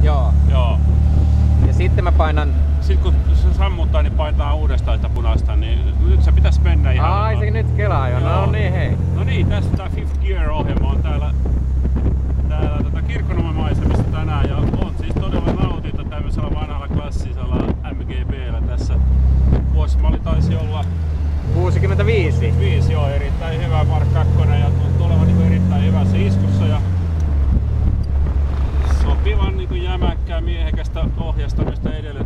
Joo. Joo. Ja sitten mä painan... Sitten kun se sammuttaa, niin painetaan uudestaan sitä punaista, niin nyt se pitäisi mennä ihan... Ai se nyt kelaa jo, no niin hei. No niin, tässä tää Fifth Gear-ohjelma on täällä Kirkkonummen maisemissa tänään ja on siis todella nautinta tämmöisellä vanhalla klassisella MGB:llä tässä. Vuosimalli taisi olla 65. 5, joo, erittäin hyvä Mark 2 ja tuntuu olevan niin erittäin hyvässä iskussa ja sopivan niin jämäkkää miehekästä ohjastamista edelleen